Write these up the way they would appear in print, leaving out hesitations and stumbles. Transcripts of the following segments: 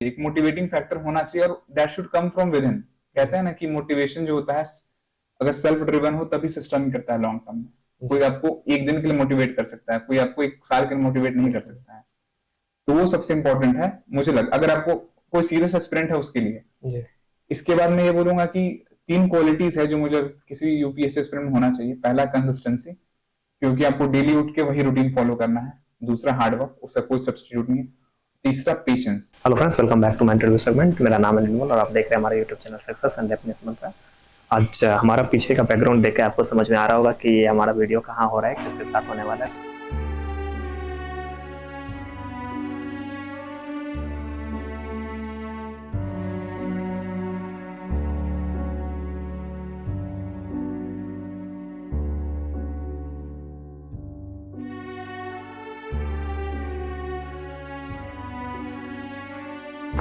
एक motivating factor होना चाहिए और that should come from with in. कहते हैं ना कि मोटिवेशन जो होता है अगर सेल्फ ड्रिवन हो तभी सस्टेन करता है लॉन्ग टर्म में। कोई आपको एक दिन के लिए मोटिवेट कर सकता है, कोई आपको एक साल के लिए मोटिवेट नहीं कर सकता है। तो वो सबसे इंपॉर्टेंट है मुझे लग, अगर आपको कोई सीरियस एस्पिरेंट है उसके लिए। जी। इसके बाद मैं ये बोलूंगा कि 3 क्वालिटीज है जो मुझे किसी यूपीएससी एस्पिरेंट में होना चाहिए। पहला कंसिस्टेंसी, क्योंकि आपको डेली उठ के वही रूटीन फॉलो करना है। दूसरा हार्डवर्क, उसका कोई सब्स्टिट्यूट नहीं है। तीसरा patience. Hello friends, welcome back to my interview segment. मेरा नाम है निर्मल और आप देख रहे हैं हमारा YouTube channel success and happiness mantra. आज हमारा पीछे का बैकग्राउंड देख के आपको समझ में आ रहा होगा कि ये हमारा वीडियो कहाँ हो रहा है, किसके साथ होने वाला है।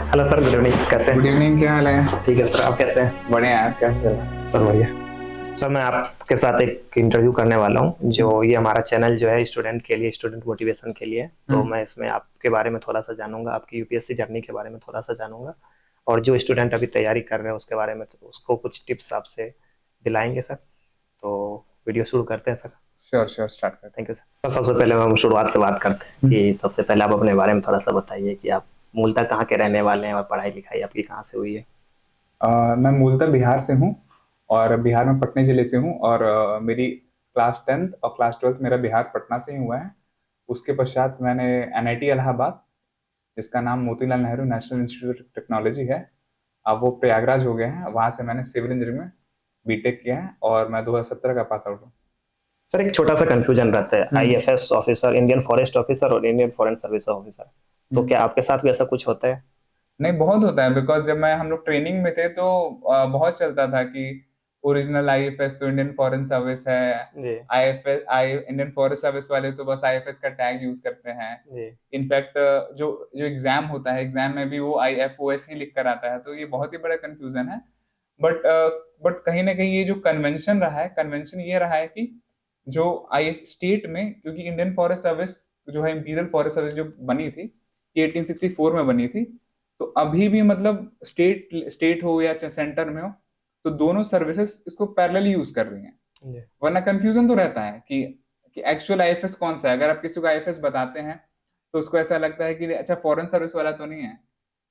हेलो सर, गुड इवनिंग, कैसे हैं? गुड इवनिंग, क्या हाल है? ठीक है सर, आप कैसे हैं? बढ़िया यार, कैसे चल रहा है? सर बढ़िया। सर मैं आपके साथ एक इंटरव्यू करने वाला हूँ। जो ये हमारा चैनल जो है स्टूडेंट के लिए, स्टूडेंट मोटिवेशन के लिए, तो मैं इसमें आपके बारे में थोड़ा सा जानूंगा, आपकी यूपीएससी जर्नी के बारे में थोड़ा सा जानूंगा, और जो स्टूडेंट अभी तैयारी कर रहे हैं उसके बारे में तो उसको कुछ टिप्स आपसे दिलाएंगे सर। तो वीडियो शुरू करते हैं सर। श्योर श्योर, स्टार्ट करते थैंक यू सर। तो सबसे पहले हम शुरुआत से बात करते हैं कि सबसे पहले आप अपने बारे में थोड़ा सा बताइए कि आप मूलतः कहाँ के रहने वाले हैं और पढ़ाई लिखाई आपकी कहाँ से हुई है? मैं मूलतः बिहार से हूँ और बिहार में पटना जिले से हूँ। और मेरी क्लास 10th और क्लास 12th मेरा बिहार पटना से ही हुआ है। उसके पश्चात मैंने एनआईटी इलाहाबाद, जिसका नाम Motilal Nehru national institute of technology है, अब वो प्रयागराज हो गया है, वहाँ से मैंने सिविल इंजीनियरिंग में बीटेक किया है और मैं 2017 का पास आउट हूँ। सर एक छोटा सा कंफ्यूजन रहता है, IFS officer, Indian forest officer और इंडियन फॉरेन सर्विस ऑफिसर, तो क्या आपके साथ भी ऐसा कुछ होता है? नहीं, बहुत होता है। बिकॉज जब हम लोग ट्रेनिंग में थे तो बहुत चलता था कि ओरिजिनल आईएफएस तो इंडियन फॉरेन सर्विस है, जी आईएफएस इंडियन फॉरेस्ट सर्विस वाले तो बस आईएफएस का टैग यूज करते हैं। जी। इनफैक्ट जो जो एग्जाम होता है, एग्जाम में भी वो आईएफओएस ही लिख कर आता है, तो ये बहुत ही बड़ा कंफ्यूजन है। बट बट कहीं ना कहीं ये जो कन्वेंशन रहा है, कन्वेंशन ये रहा है कि जो आई स्टेट में, क्योंकि इंडियन फॉरेस्ट सर्विस जो है, इंपीरियल फॉरेस्ट सर्विस जो बनी थी, ये 1864 में बनी थी। तो अभी भी मतलब स्टेट स्टेट हो या सेंटर में हो, तो दोनों सर्विसेज इसको पैरेलली यूज कर रही हैं। वरना कंफ्यूजन तो रहता है कि एक्चुअल आईएफएस कौन सा है। अगर आप किसी को आईएफएस बताते हैं तो उसको ऐसा लगता है कि अच्छा फॉरेन सर्विस वाला तो नहीं है।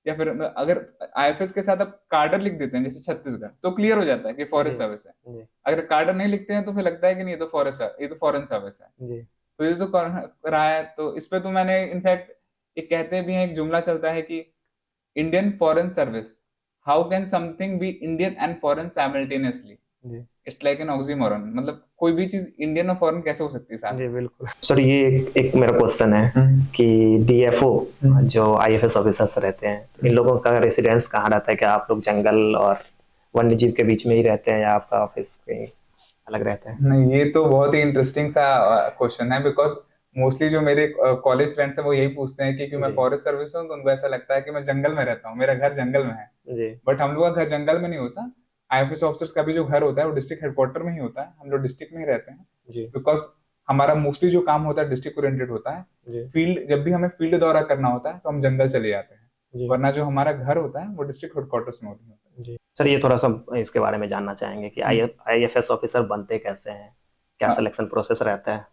या फिर अगर आईएफएस के साथ आप कार्डर लिख देते हैं जैसे छत्तीसगढ़, तो क्लियर हो जाता है कि फॉरेस्ट सर्विस है। अगर कार्डर नहीं लिखते हैं तो फिर लगता है कि नहीं, ये तो फॉरेस्ट, ये तो फॉरेन सर्विस है। तो ये तो कर रहा है। तो इस पे तो मैंने इनफैक्ट एक कहते भी हैं, एक जुमला चलता है कि Indian foreign service, how can something be Indian and foreign simultaneously? It's like an oxymoron. मतलब कोई भी चीज इंडियन और फॉरेन कैसे हो सकती है साथ? जी बिल्कुल सर। ये एक मेरा क्वेश्चन है कि डीएफओ जो आईएफएस ऑफिसर्स रहते हैं, इन लोगों का रेसिडेंस कहाँ रहता है? क्या आप लोग जंगल और वन्य जीव के बीच में ही रहते हैं या आपका ऑफिस कहीं अलग रहता है? नहीं, ये तो बहुत ही इंटरेस्टिंग सा क्वेश्चन है। बिकॉज मोस्टली जो मेरे कॉलेज फ्रेंड्स हैं वो यही पूछते हैं कि मैं फॉरेस्ट सर्विस हूँ, तो उनको ऐसा लगता है कि मैं जंगल में रहता हूँ, मेरा घर जंगल में है। बट हम लोग का घर जंगल में नहीं होता। आईएफएस ऑफिसर्स का भी जो घर होता है वो डिस्ट्रिक्ट हेडक्वार्टर में ही होता है। हम लोग डिस्ट्रिक्ट में ही रहते हैं बिकॉज हमारा मोस्टली जो काम होता है डिस्ट्रिक्ट ओरिएंटेड होता है। फील्ड, जब भी हमें फील्ड दौरा करना होता है तो हम जंगल चले जाते हैं, वरना जो हमारा घर होता है वो डिस्ट्रिक्ट हेडक्वार्टर्स में होता है। सर ये थोड़ा सा इसके बारे में जानना चाहेंगे कि आईएफएस ऑफिसर बनते कैसे हैं, क्या सिलेक्शन प्रोसेस रहता है?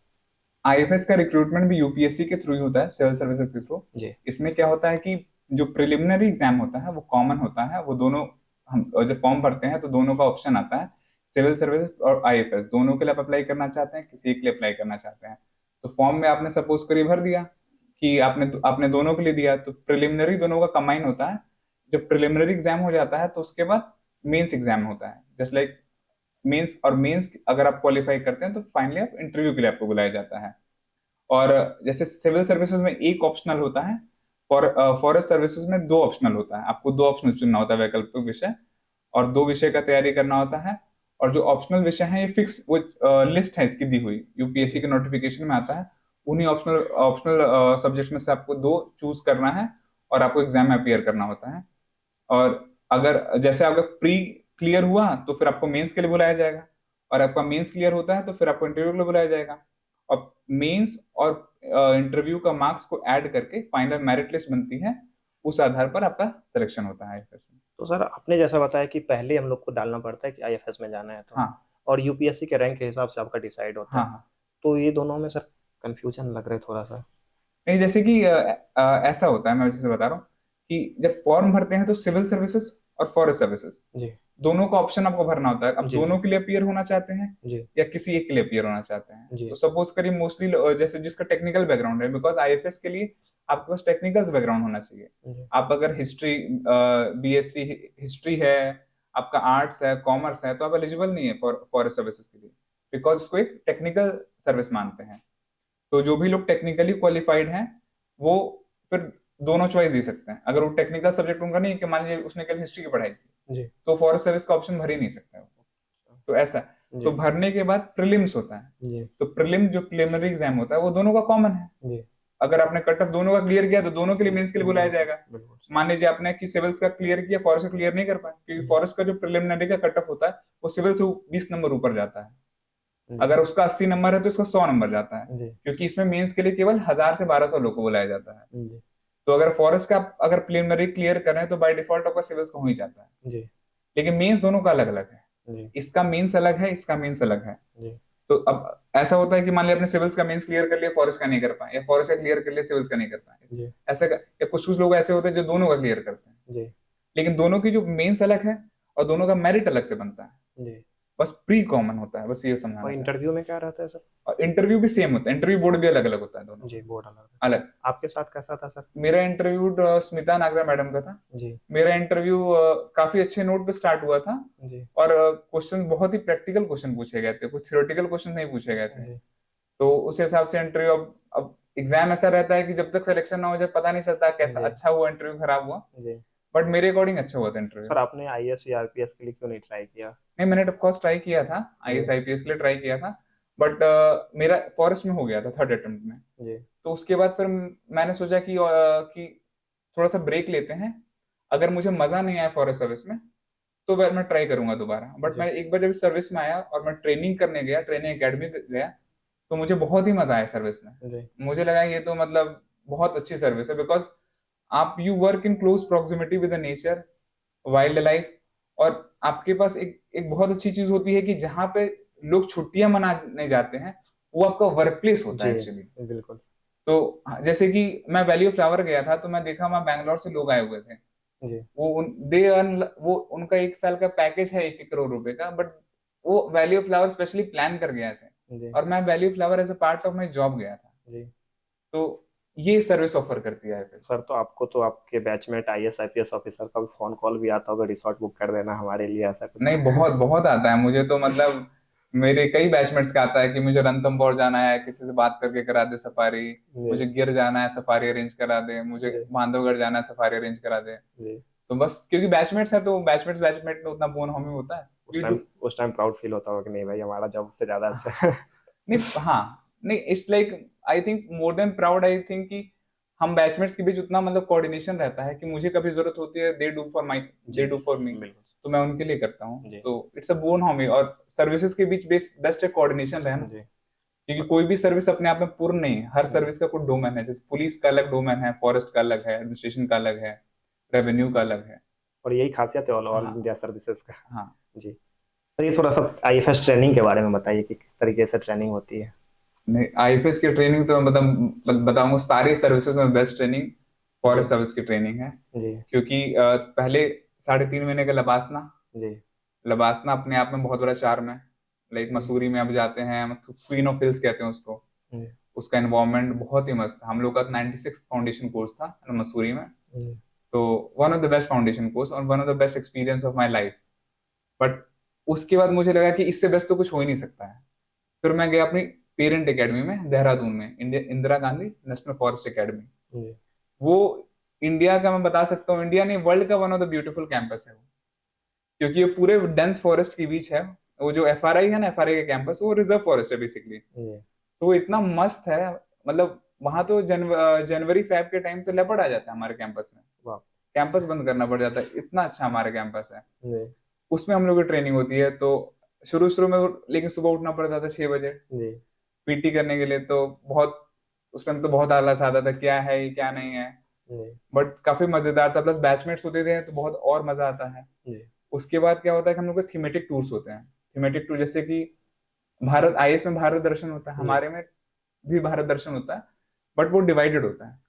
आईएफएस का रिक्रूटमेंट भी यूपीएससी के थ्रू ही होता है, सिविल सर्विसेज के थ्रू। इसमें क्या होता है कि जो प्रिलिमिनरी एग्जाम होता है वो कॉमन होता है। वो दोनों, हम जब फॉर्म भरते हैं तो दोनों का ऑप्शन आता है, सिविल सर्विसेज और आईएफएस दोनों के लिए आप अप्लाई करना चाहते हैं, किसी एक के लिए अप्लाई करना चाहते हैं। तो फॉर्म में आपने सपोज करिए भर दिया कि आपने दोनों के लिए दिया, तो प्रिलिमिनरी दोनों का कंबाइन होता है। जब प्रिलिमिनरी एग्जाम हो जाता है तो उसके बाद मेंस एग्जाम होता है। जस्ट लाइक मेंस, और मेंस अगर आप क्वालिफाई करते हैं तो फाइनली आप इंटरव्यू के लिए आपको बुलाया जाता है। और जैसे सिविल सर्विसेज में एक ऑप्शनल होता है, फॉरेस्ट सर्विसेज में 2 ऑप्शनल होता है। आपको 2 ऑप्शनल चुनना होता है, वैकल्पिक विषय, और 2 विषय का तैयारी करना होता है। और जो ऑप्शनल विषय है ये फिक्स वो लिस्ट है इसकी दी हुई, यूपीएससी के नोटिफिकेशन में आता है। उन्हीं ऑप्शनल ऑप्शनल सब्जेक्ट में से आपको 2 चूज करना है और आपको एग्जाम में अपियर करना होता है। और अगर जैसे अगर प्री क्लियर हुआ तो फिर आपको मेंस के लिए बुलाया जाएगा, और आपका मेंस क्लियर होता है तो फिर आपको इंटरव्यू के लिए बुलाया जाएगा। और मेंस और इंटरव्यू का मार्क्स को ऐड करके फाइनल मेरिट लिस्ट बनती है, उस आधार पर आपका सिलेक्शन होता है आईएफएस में। तो सर आपने जैसा बताया कि पहले हम लोग को डालना पड़ता है कि आईएफएस में जाना है तो, हाँ और यूपीएससी के रैंक के हिसाब से आपका डिसाइड होता हाँ है। हाँ। तो ये दोनों में सर कंफ्यूजन लग रहा है थोड़ा सा। नहीं, जैसे कि ऐसा होता है, मैं जैसे बता रहा हूँ कि जब फॉर्म भरते हैं तो सिविल सर्विसेज और फॉरेस्ट सर्विसेज जी दोनों का ऑप्शन आपको भरना होता है। अब जी दोनों के लिए अपीयर होना चाहते हैं जी या किसी एक के लिए अपीयर होना चाहते हैं। जी तो सपोज करिए मोस्टली जैसे जिसका टेक्निकल बैकग्राउंड है, बिकॉज आईएफएस के लिए आपके पास टेक्निकल बैकग्राउंड होना चाहिए। जी आप अगर हिस्ट्री, बीएससी हिस्ट्री है, आपका आर्ट्स है, कॉमर्स है, तो आप एलिजिबल नहीं है फॉर फॉरेस्ट सर्विसेज के लिए, बिकॉज इसको एक टेक्निकल सर्विस मानते हैं। तो जो भी लोग टेक्निकली क्वालिफाइड हैं वो फिर दोनों चॉइस दे सकते हैं। अगर वो टेक्निकल सब्जेक्ट उनका नहीं है, कि मान लीजिए उसने कल हिस्ट्री की पढ़ाई की, जी तो फॉरेस्ट सर्विस का ऑप्शन भर ही नहीं सकता है वो। तो ऐसा जी तो भरने के बाद प्रीलिम्स होता है। जी तो प्रीलिम जो प्रिलिमिनरी एग्जाम होता है वो दोनों का कॉमन है। जी अगर आपने कट ऑफ दोनों का क्लियर किया तो दोनों के लिए मेंस के लिए बुलाया जाएगा। बिल्कुल सर। मान लीजिए आपने कि सिविल्स का क्लियर किया, फॉरेस्ट का क्लियर नहीं कर पाए, क्योंकि फॉरेस्ट का जो प्रिलिमिनरी का कट ऑफ होता है वो सिविल से 20 नंबर ऊपर जाता है। जी अगर उसका 80 नंबर है तो इसका 100 नंबर जाता है, जी क्योंकि इसमें मेंस के लिए केवल 1000 से 1200 लोग को बुलाया जाता है। जी तो अगर फॉरेस्ट का अगर प्रिलिमिनरी क्लियर कर रहे हैं तो बाय डिफॉल्ट आपका सिविल्स का हो ही जाता है। जी लेकिन मेंस दोनों का अलग अलग है। जी इसका मेंस अलग है, इसका मेंस अलग है। जी तो अब ऐसा होता है कि मान लिया आपने सिविल्स का मेंस क्लियर कर लिया, फॉरेस्ट का नहीं कर पाए, या फॉरेस्ट का क्लियर कर लिया, सिविल्स का नहीं कर पाए। जी ऐसा या कुछ कुछ लोग ऐसे होते हैं जो दोनों का क्लियर करते हैं, जी लेकिन दोनों की जो मेंस अलग है और दोनों का मेरिट अलग से बनता है। जी बस प्री कॉमन होता है, बस ये और समझाना चाहता इंटरव्यू में क्या रहता है सर? हूं। और इंटरव्यू भी सेम होता है, इंटरव्यू बोर्ड भी अलग अलग होता है दोनों जी बोर्ड अलग है। अलग। आपके साथ कैसा था सर? मेरा इंटरव्यू स्मिता नागरा मैडम का था। जी मेरा इंटरव्यू काफी अच्छे नोट पे स्टार्ट हुआ था, जी और क्वेश्चंस बहुत ही प्रैक्टिकल क्वेश्चन पूछे गए थे, कुछ थ्योरेटिकल क्वेश्चन नहीं पूछे गए थे। जी तो उस हिसाब से इंटरव्यू, अब एग्जाम ऐसा रहता है कि जब तक सिलेक्शन ना हो जाए पता नहीं चलता कैसा जी अच्छा हुआ इंटरव्यू, खराब हुआ। जी बट मेरे अकॉर्डिंग अच्छा हुआ था इंटरव्यू। सर आपने आईएएस या आरपीएस के लिए क्यों नहीं ट्राई किया? नहीं, मैंने ऑफ कोर्स ट्राई किया था, आईएएस जी आईपीएस के लिए ट्राई किया था, बट मेरा फॉरेस्ट में हो गया था थर्ड अटेम्प्ट में। जी तो उसके बाद फिर मैंने सोचा कि थोड़ा सा ब्रेक लेते हैं। अगर मुझे मजा नहीं आया फॉरेस्ट सर्विस में तो फिर मैं ट्राई करूंगा दोबारा। बट जी मैं एक बार जब सर्विस में आया और मैं ट्रेनिंग करने गया, ट्रेनिंग एकेडमी गया, तो मुझे बहुत ही मजा आया सर्विस में। जी मुझे लगा ये तो मतलब बहुत अच्छी सर्विस है, बिकॉज आप you work in close proximity with the nature, wild life. और आपके पास एक एक बहुत अच्छी चीज होती है कि जहाँ पे लोग छुट्टियां मनाने जाते हैं वो आपका वर्क प्लेस होता है जी एक्चुअली। बिल्कुल तो जैसे कि मैं वैली ऑफ फ्लावर गया था, तो मैं देखा वहाँ बैंगलोर से लोग आए हुए थे। जी दे अर्न, वो उनका एक साल का पैकेज है 1 करोड़ रुपए का, बट वो valley of flower specially plan कर गया थे, जी और मैं valley of flower as a part of my job गया था। जी तो ये सर्विस ऑफर करती है IFS। सर तो आपको तो आपके बैचमेट आईएएस आईपीएस ऑफिसर का भी फोन कॉल भी आता होगा, रिसोर्ट बुक कर देना हमारे लिए, ऐसा कुछ? नहीं, बहुत बहुत आता है मुझे तो, मतलब मेरे कई बैचमेट्स का आता है कि मुझे रणथंभौर जाना है, किसी से बात करके करा दे सफारी। जी मुझे गिर जाना है, सफारी अरेंज करा दे। मुझे जी बांधवगढ़ जाना है, सफारी अरेंज करा दे। जी तो बस क्योंकि बैचमेट्स है तो बैचमेट में उतना बोन हमें होता है। उस टाइम प्राउड फील होता होगा कि नहीं भाई हमारा जॉब से ज्यादा अच्छा है। नहीं, हाँ, नहीं, it's like I think more than proud, I think कि हम बैचमेट्स के बीच उतना मतलब कोऑर्डिनेशन रहता है कि मुझे कभी जरूरत होती है, दे डू फॉर मी, बिल्कुल तो मैं उनके लिए करता हूँ। जी तो इट्स अ बोन हॉमी। और सर्विसेज के बीच बेस्ट है कोऑर्डिनेशन रहना, जी क्योंकि कोई भी सर्विस अपने आप में पूर्ण नहीं है। हर जी सर्विस का कुछ डोमेन है, जैसे पुलिस का अलग डोमेन है, फॉरेस्ट का अलग है, एडमिनिस्ट्रेशन का अलग है, रेवेन्यू का अलग है। और यही खासियत है ऑल हाँ इंडिया सर्विसेज का। हाँ। जी सर ये थोड़ा सा आईएफएस ट्रेनिंग के बारे में बताइए कि किस तरीके से ट्रेनिंग होती है? नहीं, IFS की ट्रेनिंग तो मैं बताऊंगा, सारी सर्विसेज में बेस्ट ट्रेनिंग जी फॉरेस्ट सर्विस की ट्रेनिंग है। जी क्योंकि पहले 3.5 महीने का लबासना, जी लबासना अपने आप में बहुत बड़ा चार्म है। लाइक जी मसूरी में आप जाते हैं, क्वीन ऑफ हिल्स कहते हैं उसको। जी उसका एनवायरनमेंट बहुत ही मस्त था। हम लोग का 96 फाउंडेशन कोर्स था मसूरी में। जी तो one of the best foundation course और one of the best experience of my life. But उसके बाद मुझे लगा कि इससे बेस्ट तो कुछ हो ही नहीं सकता है। फिर मैं गया अपनी पेरेंट एकेडमी में देहरादून में, Indira Gandhi national forest academy. जी वो इंडिया का, मैं बता सकता हूँ, इंडिया नहीं वर्ल्ड का one of the beautiful campus है वो। क्योंकि ये पूरे डेंस फॉरेस्ट के बीच है। वो जो FRI है ना, FRI का कैंपस, वो रिजर्व फॉरेस्ट है बेसिकली। जी तो वो इतना मस्त है, मतलब वहां तो जनवरी फेब के टाइम तो लेपर्ड आ जाता है हमारे कैंपस में। वाह कैंपस बंद करना पड़ जाता है, इतना अच्छा हमारा कैंपस है। जी उसमें हम लोग की ट्रेनिंग होती है। तो शुरू शुरू में लेकिन सुबह उठना पड़ता था 6 बजे जी PT करने के लिए। तो बहुत, उस टाइम तो बहुत आलस आता था, क्या है ये क्या नहीं है। बट काफी मजेदार था, प्लस बैचमेट्स होते थे तो बहुत और मजा आता है। उसके बाद क्या होता है कि हम लोग के थीमेटिक टूर्स होते हैं। थीमेटिक टूर जैसे कि भारत आईएएस में भारत दर्शन होता है, हमारे में भी भारत दर्शन होता है, बट वो डिवाइडेड होता है।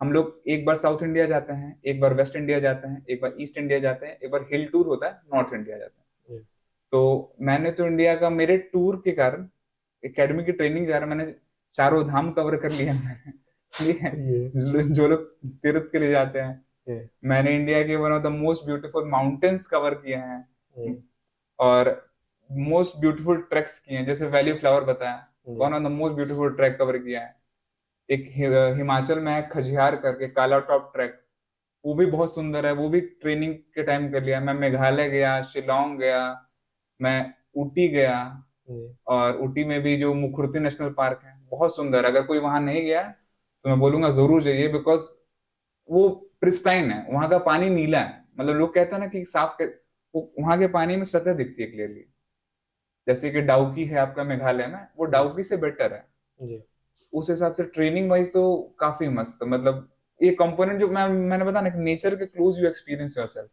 हम लोग एक बार साउथ इंडिया जाते हैं, एक बार वेस्ट इंडिया जाते हैं, एक बार ईस्ट इंडिया जाते हैं, एक बार हिल टूर होता है, नॉर्थ इंडिया जाते हैं। तो मैंने तो इंडिया का, मेरे टूर के कारण, एकेडमी की ट्रेनिंग के कारण मैंने चारों धाम कवर कर लिया मैंने। ठीक है, जो लोग तीर्थ के लिए जाते हैं, मैंने इंडिया के one of the most beautiful mountains cover किए हैं, और मोस्ट ब्यूटीफुल ट्रैक्स किए हैं, जैसे वैली फ्लावर बताया, one of the most beautiful track cover किया है। एक हिमाचल में है खजियार करके, काला टॉप ट्रैक, वो भी बहुत सुंदर है, वो भी ट्रेनिंग के टाइम कर लिया। मैं मेघालय गया, शिलोंग गया, मैं ऊटी गया, और ऊटी में भी जो मुखुर्ती नेशनल पार्क है बहुत सुंदर। अगर कोई वहां नहीं गया तो मैं बोलूंगा जरूर जाइए, बिकॉज वो प्रिस्टाइन है, वहां का पानी नीला है, मतलब लोग कहते हैं ना कि वो वहां के पानी में सतह दिखती है क्लियरली। जैसे कि डाउकी है आपका मेघालय में, वो डाउकी से बेटर है। उस हिसाब से ट्रेनिंग वाइज तो काफी मस्त, मतलब ये कंपोनेंट जो मैंने बताया ना, नेचर के क्लोज यू एक्सपीरियंस योरसेल्फ,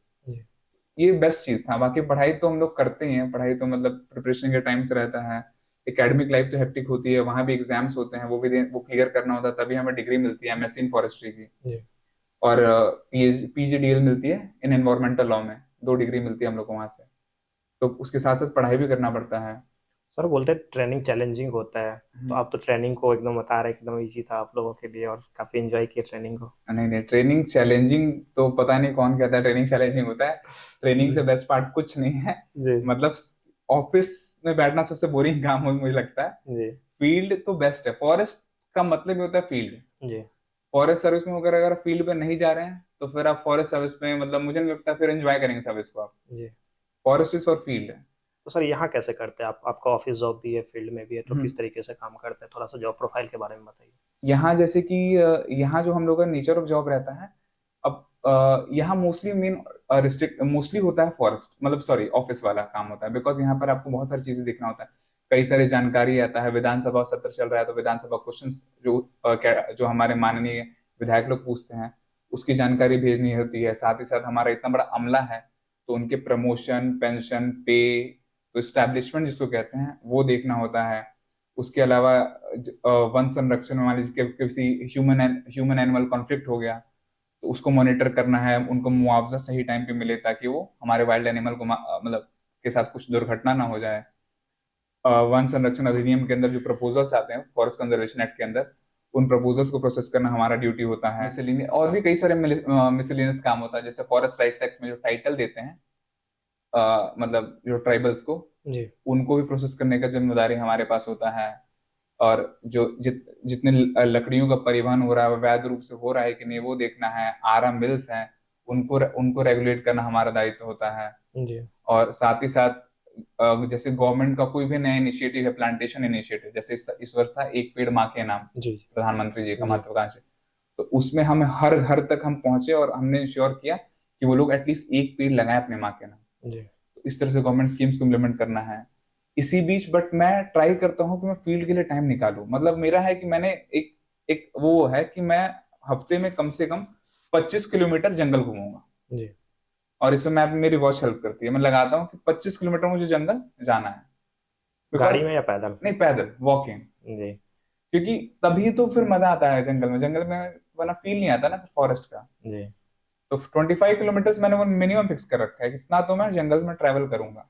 ये बेस्ट चीज था। बाकी पढ़ाई तो हम लोग करते ही हैं, पढ़ाई तो मतलब प्रिपरेशन के टाइम से रहता है। एकेडमिक लाइफ तो हेक्टिक होती है, वहां भी एग्जाम्स होते हैं, वो क्लियर करना होता है, तभी हमें डिग्री मिलती है एमएससी इन फॉरेस्ट्री की, और पीजीडीएल मिलती है इन एनवायरमेंटल लॉ में, 2 डिग्री मिलती है हम लोग को वहां से। तो उसके साथ साथ पढ़ाई भी करना पड़ता है। सर बोलते हैं ट्रेनिंग चैलेंजिंग होता है, तो आप तो ट्रेनिंग को एकदम बता रहे एकदम इजी था आप लोगों के लिए, और काफी एंजॉय किए ट्रेनिंग को। नहीं नहीं, ट्रेनिंग चैलेंजिंग तो पता नहीं कौन कहता है ट्रेनिंग चैलेंजिंग होता है। ट्रेनिंग से बेस्ट पार्ट कुछ नहीं है, मतलब ऑफिस में बैठना सबसे बोरिंग काम हो मुझे लगता है। फील्ड तो बेस्ट है, फॉरेस्ट का मतलब ही होता है फील्ड। फॉरेस्ट सर्विस में अगर फील्ड पे नहीं जा रहे हैं तो फिर आप फॉरेस्ट सर्विस में, मतलब मुझे नहीं लगता फिर एंजॉय करेंगे सर्विस को आप। फॉरेस्ट इज और फील्ड है। तो सर यहाँ कैसे करते हैं आप? आपका ऑफिस जॉब भी है, फील्ड में भी है, तो किस तरीके से काम करते हैं? थोड़ा सा जॉब प्रोफाइल के बारे में बताइए। यहाँ जैसे कि यहाँ जो हम लोग का नेचर ऑफ जॉब रहता है, अब यहाँ मोस्टली रिस्ट्रिक्ट मोस्टली होता है फॉरेस्ट, मतलब सॉरी ऑफिस वाला काम होता है, बिकॉज यहाँ पर आपको बहुत सारी चीजें देखना होता है, कई सारी जानकारी आता है। विधानसभा सत्र चल रहा है तो विधानसभा क्वेश्चंस जो हमारे माननीय विधायक लोग पूछते हैं उसकी जानकारी भेजनी होती है। साथ ही साथ हमारा इतना बड़ा अमला है तो उनके प्रमोशन, पेंशन, पे, तो स्टैब्लिशमेंट जिसको कहते हैं वो देखना होता है। उसके अलावा वन संरक्षण में मान लीजिए किसी ह्यूमन एनिमल कॉन्फ्लिक्ट हो गया तो उसको मॉनिटर करना है, उनको मुआवजा सही टाइम पे मिले ताकि वो हमारे वाइल्ड एनिमल को मतलब के साथ कुछ दुर्घटना ना हो जाए। वन संरक्षण अधिनियम के अंदर जो प्रपोजल्स आते हैं फॉरेस्ट कंजर्वेशन एक्ट के अंदर, उन प्रपोजल्स को प्रोसेस करना हमारा ड्यूटी होता है। और भी कई सारे मिसलिनियस काम होता है, जैसे फॉरेस्ट राइट्स एक्ट में जो टाइटल देते हैं मतलब जो ट्राइबल्स को, उनको भी प्रोसेस करने का जिम्मेदारी हमारे पास होता है। और जो जितने लकड़ियों का परिवहन हो रहा है वैध रूप से हो रहा है कि नहीं वो देखना है। आरा मिल्स हैं, उनको रेगुलेट करना हमारा दायित्व होता है। और साथ ही साथ जैसे गवर्नमेंट का कोई भी नया इनिशिएटिव है, प्लांटेशन इनिशिएटिव, जैसे इस वर्ष था एक पेड़ माँ के नाम, प्रधानमंत्री जी का महत्वाकांक्षी, तो उसमें हमें हर घर तक हम पहुंचे और हमने इंश्योर किया कि वो लोग एटलीस्ट एक पेड़ लगाए अपने माँ के नाम। तो इस तरह से गवर्नमेंट स्कीम्स को इम्प्लीमेंट करना है। इसी बीच बट मैं ट्राई करता हूँ कि मैं फील्ड के लिए टाइम निकालूं। मतलब मेरा है कि मैंने एक एक वो है कि मैं हफ्ते में कम से कम 25 किलोमीटर जंगल घूमूंगा, और इसमें मैं मेरी वॉच हेल्प करती है। मैं लगाता हूँ कि 25 किलोमीटर मुझे जंगल जाना है। गाड़ी में या पैदल? नहीं, पैदल, वॉकिंग, क्योंकि तभी तो फिर मजा आता है जंगल में वरना फील नहीं आता ना फॉरेस्ट का। तो 25 किलोमीटर मैंने वो मिनिमम फिक्स कर रखा है, कितना तो मैं जंगल में ट्रेवल करूंगा।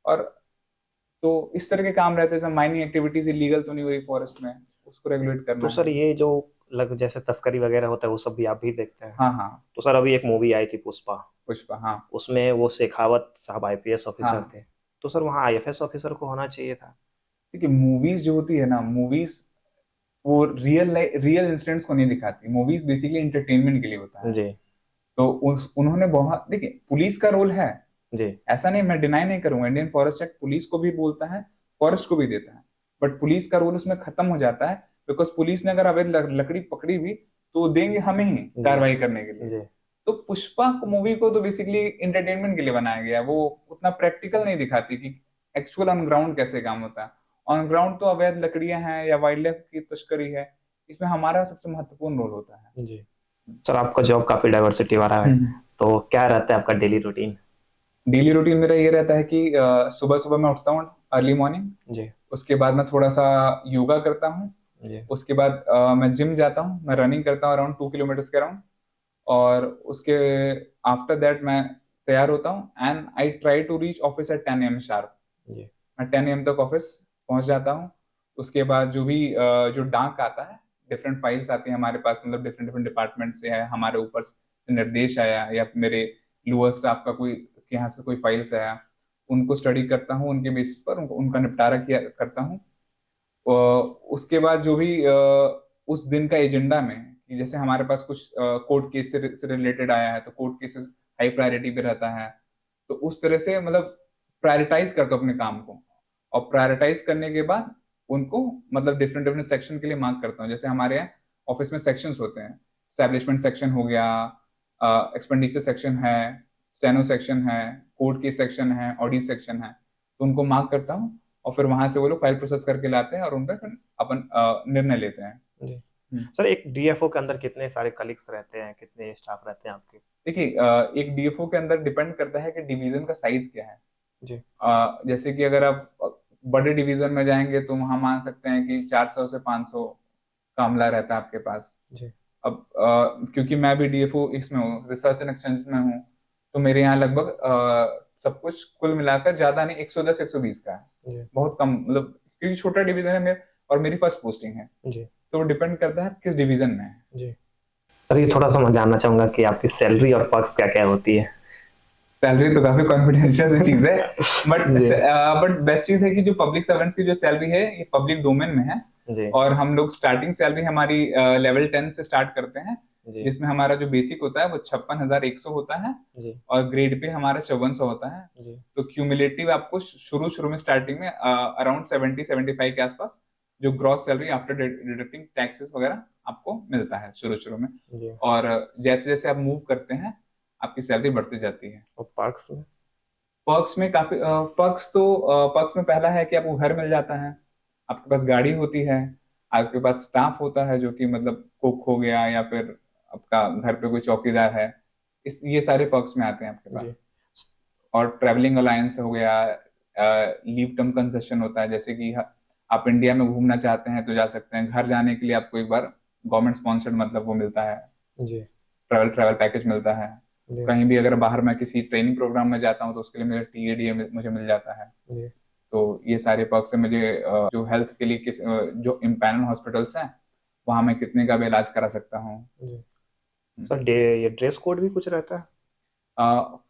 और तो इस तरह के काम रहते हैं, माइनिंग एक्टिविटीज इलीगल तो नहीं हो रही फॉरेस्ट में, उसको रेगुलेट करना। तो सर ये जो जैसे तस्करी वगैरह होता है वो सब भी आप भी देखते हैं? हाँ हाँ। तो सर अभी एक मूवी आई थी पुष्पा, हाँ, उसमें वो शेखावत साहब आईपीएस ऑफिसर थे, तो सर वहाँ आईएफएस ऑफिसर को होना चाहिए था। देखिए मूवीज जो होती है ना, मूवीज वो रियल इंसिडेंट्स को नहीं दिखाती। मूवीज बेसिकली एंटरटेनमेंट के लिए होता है जी। तो उन्होंने बहुत, देखिए पुलिस का रोल है जी, ऐसा नहीं, मैं डिनाई नहीं करूंगा, इंडियन फॉरेस्ट एक्ट पुलिस को भी बोलता है, फॉरेस्ट को भी देता है, बट पुलिस का रोल उसमें खत्म हो जाता है, बिकॉज पुलिस ने अगर अवैध लकड़ी पकड़ी भी तो देंगे हमें ही कार्रवाई करने के लिए। तो पुष्पा मूवी को तो बेसिकली एंटरटेनमेंट के लिए बनाया गया, वो उतना प्रैक्टिकल नहीं दिखाती कि एक्चुअल ऑन ग्राउंड कैसे काम होता है। ऑन ग्राउंड तो अवैध लकड़ियां हैं या वाइल्ड लाइफ की तस्करी है, इसमें हमारा सबसे महत्वपूर्ण रोल होता है जी। सर आपका जॉब काफी डाइवर्सिटी वाला है, तो क्या रहता है आपका डेली रूटीन? डेली रूटीन मेरा ये रहता है कि सुबह सुबह मैं उठता हूँ अर्ली मॉर्निंग। जी। उसके बाद मैं थोड़ा सा योगा करता हूँ। जी। उसके बाद मैं जिम जाता हूँ, मैं रनिंग करता हूँ अराउंड 2 किलोमीटर के अराउंड। और उसके आफ्टर दैट मैं तैयार होता हूँ and I try to reach office at 10 AM sharp. जी। मैं 10 AM तक ऑफिस पहुंच जाता हूँ। उसके बाद जो भी जो डाक आता है, डिफरेंट फाइल्स आती हैं हमारे पास, मतलब डिफरेंट डिफरेंट डिपार्टमेंट से है, हमारे ऊपर से निर्देश आया या मेरे लोअर स्टाफ का कोई के यहाँ से कोई फाइल्स आया, उनको स्टडी करता हूँ, उनके बेसिस पर उनका निपटारा किया करता हूँ। उसके बाद जो भी उस दिन का एजेंडा में, कि जैसे हमारे पास कुछ कोर्ट केस से रिलेटेड आया है तो कोर्ट केसेस हाई प्रायोरिटी पे रहता है, तो उस तरह से मतलब प्रायोरिटाइज करता हूँ अपने काम को। और प्रायोरिटाइज करने के बाद उनको मतलब डिफरेंट डिफरेंट सेक्शन के लिए मार्क करता हूँ। जैसे हमारे यहाँ ऑफिस में सेक्शंस होते हैं, स्टैब्लिशमेंट सेक्शन हो गया, एक्सपेंडिचर सेक्शन है, स्टेनो सेक्शन है, कोर्ट केस सेक्शन है, ऑडिट सेक्शन है, तो उनको मार्क करता हूँ। और फिर वहां से वो लोग फाइल प्रोसेस करके लाते हैं और उन पर अपन निर्णय लेते हैं। जी। सर एक डीएफओ के अंदर कितने सारे कलीग्स रहते हैं, कितने स्टाफ रहते हैं आपके? देखिए, एक डीएफओ के अंदर डिपेंड करता है कि डिवीजन का साइज क्या है। जी। जैसे कि अगर आप बड़े डिवीजन में जाएंगे तो वहां मान सकते हैं कि 400 से 500 का अमला रहता है आपके पास। जी। अब क्योंकि मैं भी डीएफओ इसमें हूँ, रिसर्च एंड एक्सचेंज में हूँ, तो मेरे यहाँ लगभग सब कुछ कुल मिलाकर ज्यादा नहीं, 110 120 का है। जी। बहुत कम, मतलब क्योंकि छोटा डिवीजन है मेरे, और मेरी फर्स्ट पोस्टिंग है, जी। तो डिपेंड करता है किस डिवीजन में है। जी। सर ये थोड़ा सा मैं जानना चाहूंगा कि आपकी सैलरी और पर्क्स क्या क्या होती है? सैलरी तो काफी कॉन्फिडेंशियल सी चीज है, बट जी। बेस्ट चीज है कि जो पब्लिक सर्वेंट्स की जो सैलरी है ये पब्लिक डोमेन में है। जी। और हम लोग स्टार्टिंग सैलरी हमारी लेवल 10 से स्टार्ट करते हैं, जी। जिसमें हमारा जो बेसिक होता है वो 56,100 होता है। जी। और ग्रेड पे हमारा 5400 होता है। जी। तो क्यूमुलेटिव आपको शुरू शुरू में स्टार्टिंग में अराउंड 70-75 के आसपास जो gross salary after deducting taxes वगैरह आपको मिलता है शुरू शुरू में। जी। और जैसे जैसे आप मूव करते हैं आपकी सैलरी बढ़ती जाती है। और पर्क्स में? पर्क्स में काफी पर्क्स में पहला है कि आपको घर मिल जाता है, आपके पास गाड़ी होती है, आपके पास स्टाफ होता है जो कि मतलब कुक हो गया या फिर आपका घर पे कोई चौकीदार है, इस ये सारे पर्क्स में आते हैं आपके पास। जी। और ट्रैवलिंग अलायंस हो गया, लीव टर्म कंसेशन होता है, जैसे कि आप इंडिया में घूमना चाहते हैं तो जा सकते हैं, घर जाने के लिए आपको एक बार गवर्नमेंट स्पॉन्सर्ड मतलब वो मिलता है, जी। ट्रैवल ट्रैवल पैकेज मिलता है। जी। कहीं भी अगर बाहर मैं किसी ट्रेनिंग प्रोग्राम में जाता हूँ तो उसके लिए मेरा टीएडी मुझे मिल जाता है। जी। तो ये सारे पर्क्स है मुझे, जो हेल्थ के लिए जो इम्पैनल हॉस्पिटल्स हैं वहां मैं कितने का भी इलाज करा सकता हूँ। जी। सर ये ड्रेस कोड भी कुछ रहता है?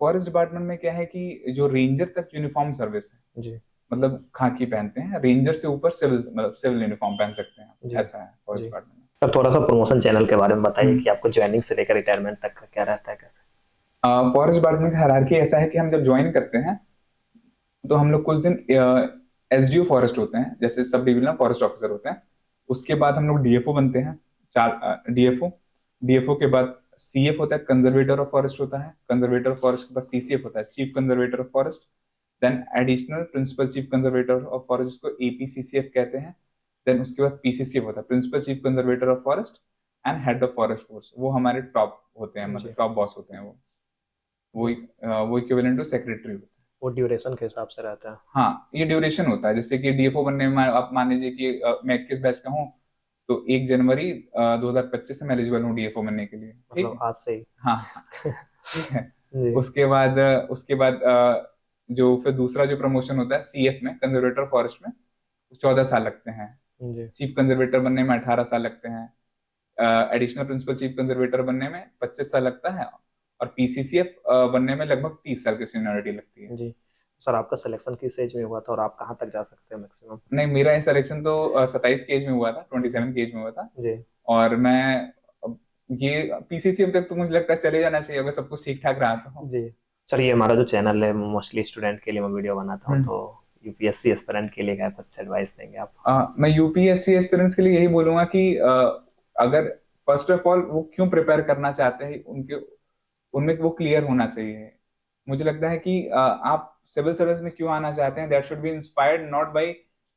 फॉरेस्ट डिपार्टमेंट में क्या है कि जो रेंजर तक यूनिफॉर्म सर्विस है, जी। मतलब खाकी पहनते हैं, रेंजर से ऊपर सिविल मतलब सिविल यूनिफॉर्म पहन सकते हैं, जी। ऐसा है फॉरेस्ट जी। डिपार्टमेंट में। सर थोड़ा सा प्रमोशन चैनल के बारे में बताइए कि आपको ज्वाइनिंग से लेकर रिटायरमेंट तक का क्या रहता है, कैसे? फॉरेस्ट डिपार्टमेंट का हायरार्की ऐसा है कि हम जब ज्वाइन करते हैं तो हम लोग कुछ दिन एसडीओ फॉरेस्ट होते हैं, जैसे सब डिविजनल फॉरेस्ट ऑफिसर होते हैं। उसके बाद हम लोग डीएफओ बनते हैं, 4 डीएफओ। डीएफओ के बाद सीएफ होता है, कंजर्वेटर ऑफ फॉरेस्ट होता है। कंजर्वेटर ऑफ फॉरेस्ट के बाद सीसीएफ होता है, chief conservator of forest. Then additional principal chief conservator of forest, जिसको एपीसीसीएफ कहते हैं। देन उसके बाद पीसीसीएफ होता है, principal chief conservator of forest and head of forest force. वो हमारे टॉप होते हैं, मतलब जी। टॉप बॉस होते हैं वो जी। वो इक्विवेलेंट टू सेक्रेटरी होते हैं। वो ड्यूरेशन के हिसाब से रहता है? हाँ, ये ड्यूरेशन होता है, जैसे कि डीएफओ बनने में आप मान लीजिए कि मैं 21 बैच का हूँ, तो 1 जनवरी 2025 से मैं एलिजिबल हूँ डीएफओ बनने के लिए, ठीक मतलब है। आज से ही? हाँ, ठीक है। जी। उसके बाद जो फिर दूसरा जो प्रमोशन होता है सीएफ में, कंजर्वेटर फॉरेस्ट में, 14 साल लगते हैं। जी। चीफ कंजर्वेटर बनने में 18 साल लगते हैं। एडिशनल प्रिंसिपल चीफ कंजर्वेटर बनने में 25 साल लगता है। और पीसीसीएफ बनने में लगभग 30 साल की सीनियरिटी लगती है। जी। सर आपका सिलेक्शन किस एज में हुआ था और आप कहाँ तक जा सकते हैं मैक्सिमम? नहीं, मेरा सिलेक्शन तो 27 की एज में हुआ था, 27 की एज में हुआ था। जी। और मैं ये पीसीसीएफ तक तो मुझे लगता है चले जाना चाहिए अगर सब कुछ ठीक ठाक रहा तो। जी। सर ये हमारा जो चैनल है मोस्टली स्टूडेंट के लिए मैं वीडियो बनाता हूँ, तो यूपीएससी एस्पिरेंट के लिए क्या कुछ एडवाइस देंगे आप? मैं यूपीएससी एस्पिरेंट्स के लिए यही बोलूंगा कि अगर फर्स्ट ऑफ ऑल वो क्यों प्रिपेयर करना चाहते हैं, उनके उनमें वो क्लियर होना चाहिए। मुझे लगता है कि आप सिविल सर्विस में क्यों आना चाहते हैं, that should be inspired not by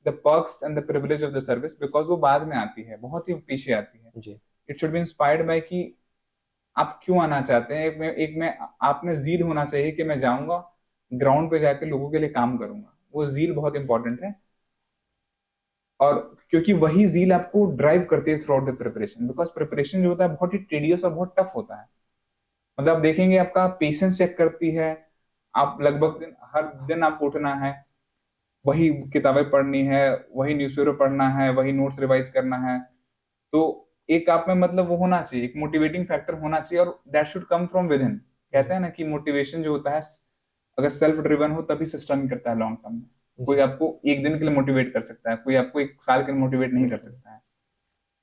the perks and the privilege of the service, because वो बाद में आती है, बहुत ही पीछे आती है। जी। It should be inspired by कि आप क्यों आना चाहते हैं, एक में आपने जील होना चाहिए कि मैं जाऊंगा ग्राउंड पे जाके लोगों के लिए काम करूंगा। वो जील बहुत इंपॉर्टेंट है, और क्योंकि वही जील आपको ड्राइव करती है through out the preparation. Because preparation जो होता है बहुत ही टेडियस और बहुत टफ होता है। मतलब आप देखेंगे आपका पेशेंस चेक करती है। आप लगभग हर दिन आपको उठना है, वही किताबें पढ़नी है, वही न्यूज़पेपर पढ़ना है, वही नोट्स रिवाइज करना है। तो एक आप में मतलब वो होना चाहिए, एक मोटिवेटिंग फैक्टर होना चाहिए, और that should come from with in. कहते हैं ना कि मोटिवेशन जो होता है, अगर सेल्फ ड्रिवन हो तभी सस्टेन करता है लॉन्ग टर्म में। कोई आपको एक दिन के लिए मोटिवेट कर सकता है, कोई आपको एक साल के लिए मोटिवेट नहीं कर सकता है।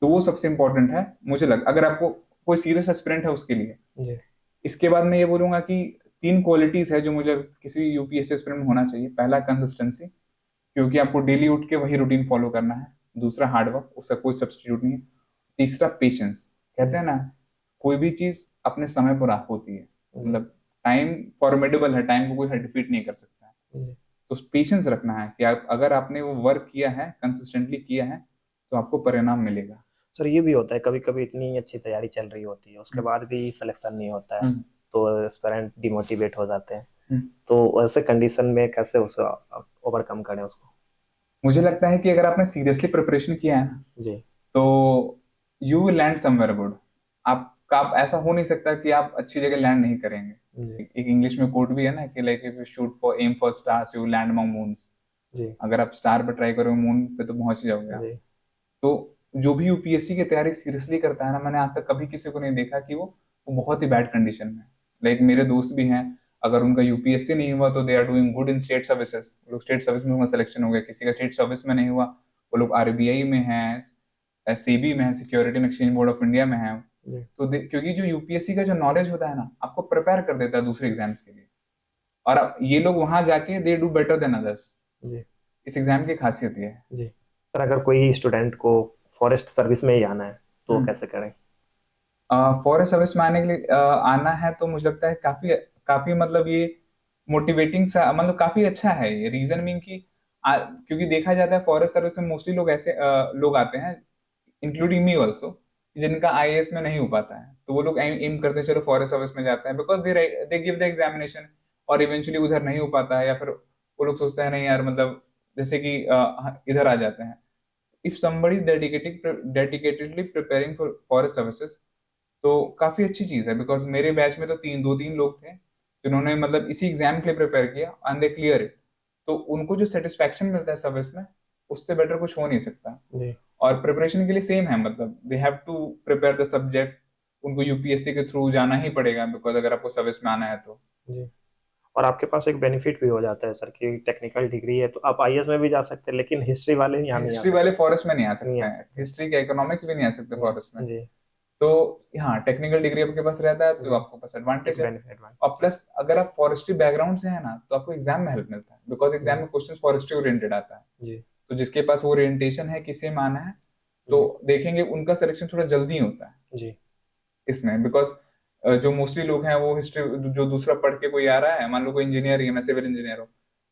तो वो सबसे इंपॉर्टेंट है मुझे लग, अगर आपको कोई सीरियस एस्पिरेंट है उसके लिए। इसके बाद मैं ये बोलूंगा कि 3 क्वालिटीज है जो मुझे किसी यूपीएससी एस्पिरेंट में होना चाहिए। पहला कंसिस्टेंसी, क्योंकि आपको डेली उठ के वही रूटीन फॉलो करना है। दूसरा हार्डवर्क, उसका कोई सब्स्टिट्यूट नहीं है। तीसरा पेशेंस। कहते हैं ना, कोई भी चीज अपने समय पर होती है। मतलब टाइम फॉर्मेडेबल है, टाइम को कोई डिफीट नहीं कर सकता है। तो पेशेंस रखना है कि आप अगर आपने वो वर्क किया है, कंसिस्टेंटली किया है, तो आपको परिणाम मिलेगा। सर ये भी होता है कभी कभी इतनी अच्छी तैयारी चल रही होती है, उसके बाद भी सिलेक्शन नहीं होता है, तो एस्पिरेंट डिमोटिवेट हो जाते हैं। तो ऐसे कंडीशन में कैसे उसे ओवरकम करें उसको? मुझे लगता है कि अगर आपने सीरियसली प्रिपरेशन किया है ना, जी, तो you will land somewhere good. आपका आप ऐसा हो नहीं सकता कि आप अच्छी जगह लैंड नहीं करेंगे। जी, एक इंग्लिश में कोट भी है ना कि like if you shoot for aim for stars you land among moons. जी, अगर आप स्टार पे ट्राई करोगे, मून पे तो पहुंच ही जाओगे आप। जी, तो जो भी यूपीएससी की तैयारी सीरियसली करता है ना, मैंने आज तक कभी किसी को नहीं देखा कि वो बहुत ही बैड कंडीशन में। लाइक मेरे दोस्त भी हैं, अगर उनका यूपीएससी नहीं हुआ तो they are doing good in state services. वो लोग स्टेट सर्विस में उनका सिलेक्शन हो गया। किसी का स्टेट सर्विस में नहीं हुआ, वो लोग आरबीआई में है, सीबी में है, security and exchange board of India में है। जी, तो क्योंकि जो यूपीएससी का जो नॉलेज होता है ना, आपको प्रिपेयर कर देता है दूसरे एग्जाम्स के लिए। और ये लोग वहां जाके they do better than others. जी, इस एग्जाम की खासियत ये है। जी। सर अगर कोई स्टूडेंट को फॉरेस्ट सर्विस में ही आना है तो कैसे करें? फॉरेस्ट सर्विस में आने के लिए आना है तो मुझे लगता है काफी काफी मतलब ये मोटिवेटिंग सा, मतलब काफी अच्छा है ये रीजन मीन की क्योंकि देखा जाता है फॉरेस्ट सर्विस में मोस्टली लोग ऐसे लोग आते हैं, इंक्लूडिंग मी ऑल्सो, जिनका आईएएस में नहीं हो पाता है। तो वो लोग एम करते हैं चलो फॉरेस्ट सर्विस में जाते हैं, because they give the examination, और इवेंचुअली उधर नहीं हो पाता है, या फिर वो लोग सोचते हैं नहीं यार, मतलब जैसे कि इधर आ जाते हैं। If somebody is dedicatedly preparing for forest services, तो काफी अच्छी चीज है। बिकॉज मेरे बैच में तो 2-3 लोग थे जिन्होंने मतलब इसी एग्जाम के लिए प्रिपेयर किया एंड दे क्लियर इट। तो उनको जो सेटिस्फेक्शन मिलता है सर्विस में, उससे बेटर कुछ हो नहीं सकता। जी, और प्रिपरेशन के लिए सेम है, मतलब they have to prepare the subject. उनको यूपीएससी के थ्रू जाना ही पड़ेगा, बिकॉज अगर आपको सर्विस में आना है तो। जी। और आपके पास एक बेनिफिट भी हो जाता है सर कि टेक्निकल डिग्री है तो आप आईएएस में भी जा सकते हैं, लेकिन हिस्ट्री वाले यहाँ नहीं आ हिस्ट्री वाले सकते। फॉरेस्ट में नहीं आ नहीं सकते आ हैं, सकते। हिस्ट्री के इकोनॉमिक्स भी नहीं आ सकते फॉरेस्ट में। जी, तो हाँ, टेक्निकल डिग्री आपके पास रहता है तो जी। आपके पास एक एडवांटेज है। बेनिफिट और प्लस अगर आप फॉरेस्ट्री बैकग्राउंड से है ना, तो आपको एग्जाम में हेल्प मिलता है, बिकॉज एग्जाम में क्वेश्चन फॉरेस्ट्री ओरिएंटेड आता है। जी, तो जिसके पास वो ओरिएंटेशन है, किसी में आना है, तो जी, देखेंगे उनका सिलेक्शन थोड़ा जल्दी होता है जी, इसमें। बिकॉज जो मोस्टली लोग हैं वो हिस्ट्री जो दूसरा पढ़ के कोई आ रहा है, मान लो कोई इंजीनियर ही है, मैं सिविल इंजीनियर हूँ,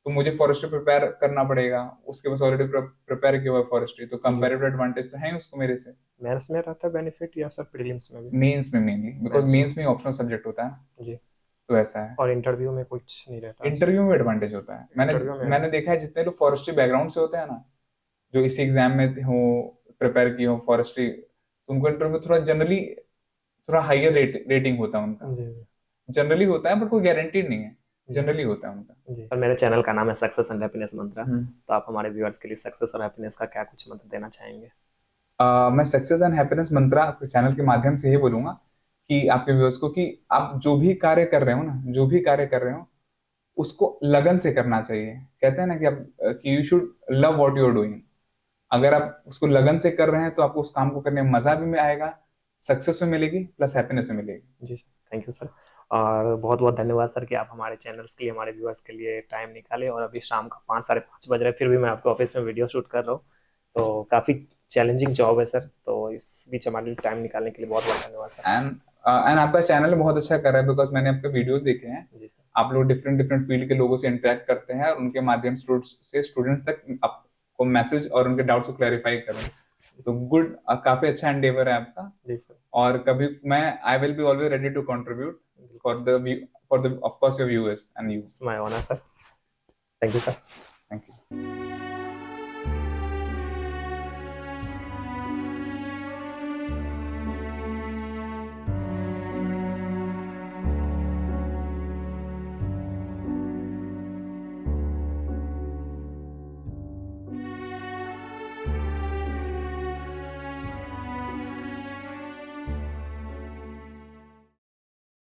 तो मुझे फॉरेस्ट्री प्रिपेयर करना पड़ेगा। उसके पास ऑलरेडी प्रिपेयर किया हुआ है फॉरेस्ट्री, तो जी। कंपेरेटिव एडवांटेज तो है ही उसको मेरे से। मेंस में रहता है बेनिफिट या सर प्रीलिम्स में भी? मेंस में मेनली, बिकॉज मेंस में। मेंस में ऑप्शनल सब्जेक्ट होता है, जी। तो ऐसा है। और इंटरव्यू में कुछ नहीं रहता ऐसा? इंटरव्यू में एडवांटेज होता है। मैंने इंटरव्यू में मैंने देखा है जितने लोग फॉरेस्ट्री बैकग्राउंड से होते हैं ना, जो इसी एग्जाम में हो, प्रिपेयर किए हो फॉरेस्ट्री, तो उनको इंटरव्यू में थोड़ा जनरली थोड़ा हायर रेटिंग होता है उनका। जी, जी, जनरली होता है, बट कोई गारंटीड नहीं है, जी, जनरली होता है उनका। जी। और मेरे चैनल का नाम है सक्सेस एंड हैप्पीनेस मंत्रा, हम्म। तो आप हमारे व्यूअर्स के लिए सक्सेस और हैप्पीनेस का क्या कुछ मंत्र देना चाहेंगे? मैं सक्सेस एंड हैप्पीनेस मंत्रा आपके चैनल के माध्यम से ये बोलूंगा कि आपके व्यूअर्स को, कि आप जो भी कार्य कर रहे हो ना, जो भी कार्य कर रहे हो, उसको लगन से करना चाहिए। कहते हैं ना कि आप कि you should love what you are doing. अगर आप उसको लगन से कर रहे हैं तो आपको उस काम को करने में मजा भी में आएगा, सक्सेस में मिलेगी, प्लस हैप्पीनेस में मिलेगी। जी सर, थैंक यू सर। और बहुत बहुत धन्यवाद सर कि आप हमारे चैनल्स के लिए, हमारे व्यूअर्स के लिए टाइम निकाले। और अभी शाम का 5 साढ़े 5 बज रहे हैं, फिर भी मैं आपके ऑफिस में वीडियो शूट कर रहा हूँ, तो काफ़ी चैलेंजिंग जॉब है सर, तो इस बीच हमारे लिए टाइम निकालने के लिए बहुत बहुत धन्यवाद सर। एंड आपका चैनल बहुत अच्छा कर रहा है, बिकॉज मैंने आपके वीडियोस देखे हैं। जी सर। आप लोग डिफरेंट डिफरेंट फील्ड के लोगों से इंटरेक्ट करते हैं, और उनके माध्यम से स्टूडेंट्स तक आपको मैसेज और उनके डाउट्स को क्लैरिफाई करें। तो गुड, काफी अच्छा एंडेवर है आपका। जी सर। और कभी मैं I will be always ready to contribute for the of course your viewers and you. My honour sir. Thank you sir. Thank you.